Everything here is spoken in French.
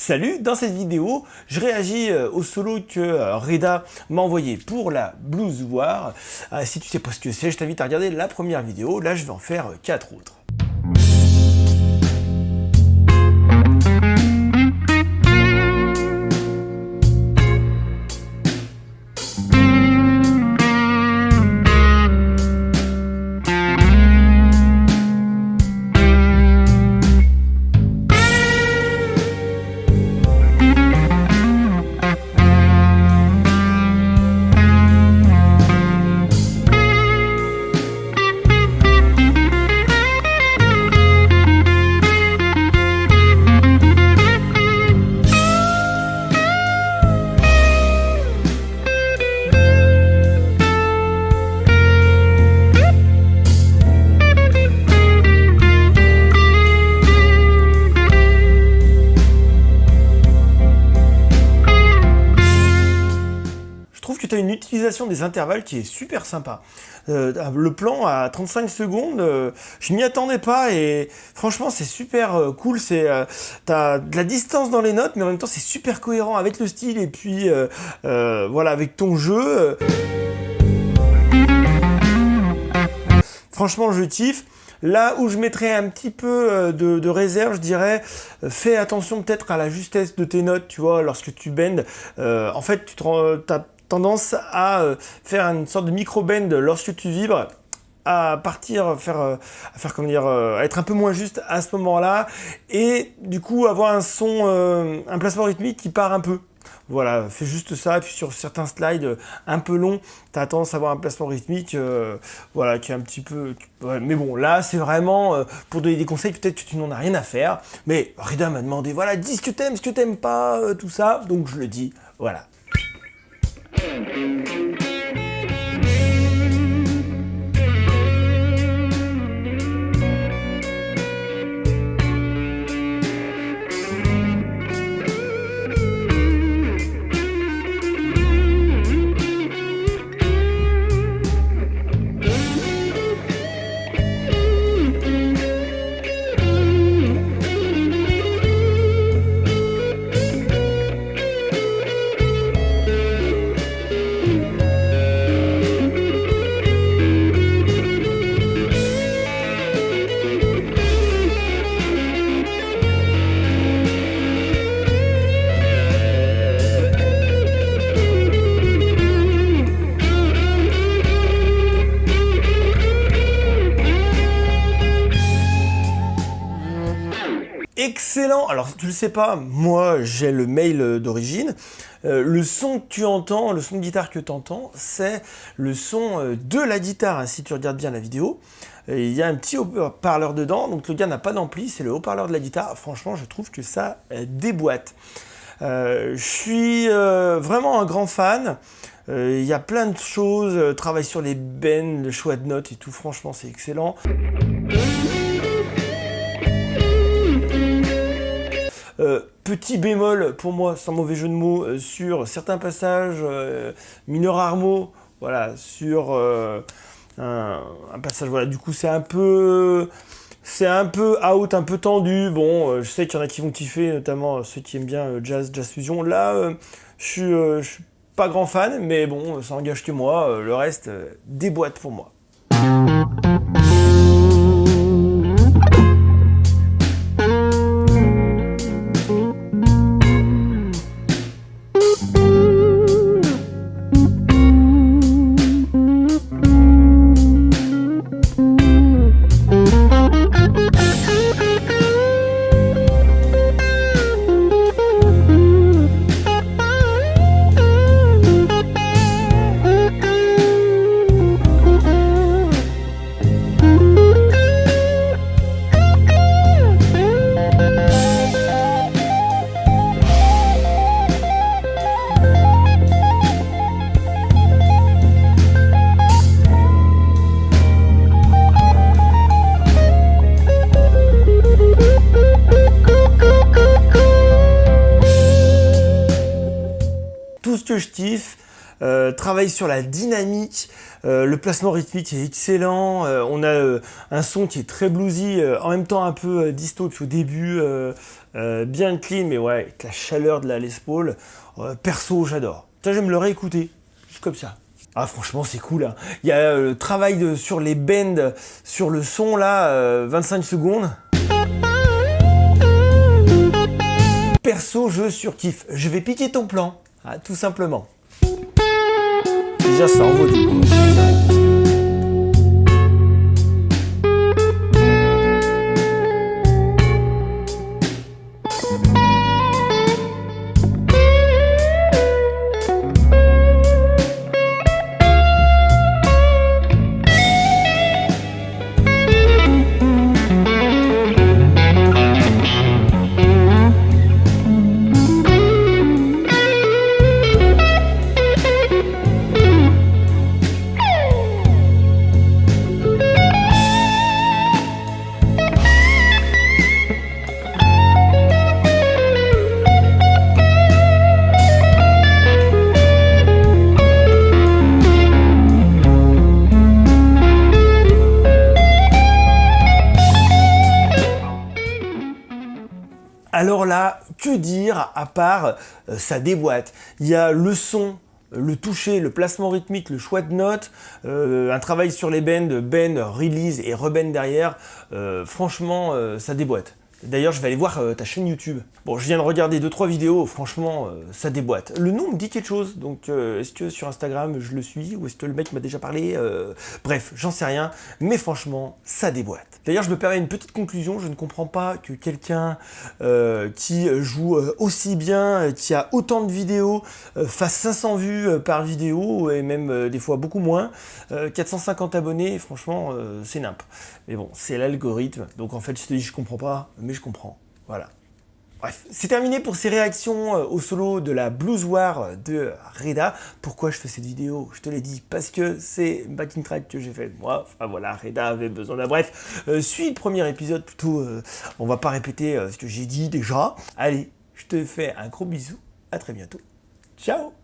Salut, dans cette vidéo, je réagis au solo que Reda m'a envoyé pour la Blues War. Si tu sais pas ce que c'est, je t'invite à regarder la première vidéo. Là, je vais en faire 4 autres. Tu as une utilisation des intervalles qui est super sympa. Le plan à 35 secondes, je m'y attendais pas et franchement c'est super cool. T'as de la distance dans les notes, mais en même temps c'est super cohérent avec le style et puis voilà, avec ton jeu. Franchement je kiffe. Là où je mettrais un petit peu de réserve, je dirais, fais attention peut-être à la justesse de tes notes, tu vois, lorsque tu bends. En fait, t'as tendance à faire une sorte de micro-bend lorsque tu vibres, à être un peu moins juste à ce moment-là, et du coup avoir un son, un placement rythmique qui part un peu. Voilà, fais juste ça, et puis sur certains slides un peu longs, tu as tendance à avoir un placement rythmique voilà, qui est un petit peu... Ouais, mais bon, là, c'est vraiment pour donner des conseils, peut-être que tu n'en as rien à faire, mais Reda m'a demandé, voilà, dis ce que t'aimes pas, tout ça, donc je le dis, voilà. Excellent. Alors tu le sais pas, moi j'ai le mail d'origine. Le son que tu entends, le son de guitare que tu entends, c'est le son de la guitare, hein, si tu regardes bien la vidéo. Il y a un petit haut-parleur dedans, donc le gars n'a pas d'ampli, c'est le haut-parleur de la guitare. Franchement, je trouve que ça déboîte. Je suis vraiment un grand fan. Il y a plein de choses, travail sur les bends, le choix de notes et tout, franchement c'est excellent. Petit bémol pour moi, sans mauvais jeu de mots, sur certains passages mineur harmo, voilà, sur un passage, voilà, du coup c'est un peu out, un peu tendu. Bon, je sais qu'il y en a qui vont kiffer, notamment ceux qui aiment bien jazz fusion. Là, je suis pas grand fan, mais bon, ça engage que moi, le reste déboîte pour moi. que je kiffe. travaille sur la dynamique, le placement rythmique est excellent, on a un son qui est très bluesy, en même temps un peu disto, puis au début bien clean, mais ouais, avec la chaleur de la Les Paul, perso j'adore. Ça j'aime le réécouter, juste comme ça. Ah franchement c'est cool, hein. Il y a le travail sur les bends, sur le son là, 25 secondes. Perso je surkiffe, je vais piquer ton plan, ah, tout simplement. Déjà ça envoie du bois. Alors là, que dire à part ça déboîte. Il y a le son, le toucher, le placement rythmique, le choix de notes, un travail sur les bends, bend, release et rebend derrière. Franchement, ça déboîte. D'ailleurs, je vais aller voir ta chaîne YouTube. Bon, je viens de regarder 2-3 vidéos, franchement, ça déboîte. Le nom me dit quelque chose, donc est-ce que sur Instagram je le suis, ou est-ce que le mec m'a déjà parlé bref, j'en sais rien, mais franchement, ça déboîte. D'ailleurs, je me permets une petite conclusion, je ne comprends pas que quelqu'un qui joue aussi bien, qui a autant de vidéos, fasse 500 vues par vidéo, et même des fois beaucoup moins, 450 abonnés, franchement, c'est nimp. Mais bon, c'est l'algorithme, donc en fait, je te dis, je comprends pas, mais je comprends. Voilà. Bref, c'est terminé pour ces réactions au solo de la Blues War de Reda. Pourquoi je fais cette vidéo? Je te l'ai dit, parce que c'est une backing track que j'ai faite moi. Enfin voilà, Reda avait besoin d'un... Bref, suis le premier épisode plutôt. On va pas répéter ce que j'ai dit déjà. Allez, je te fais un gros bisou. À très bientôt. Ciao!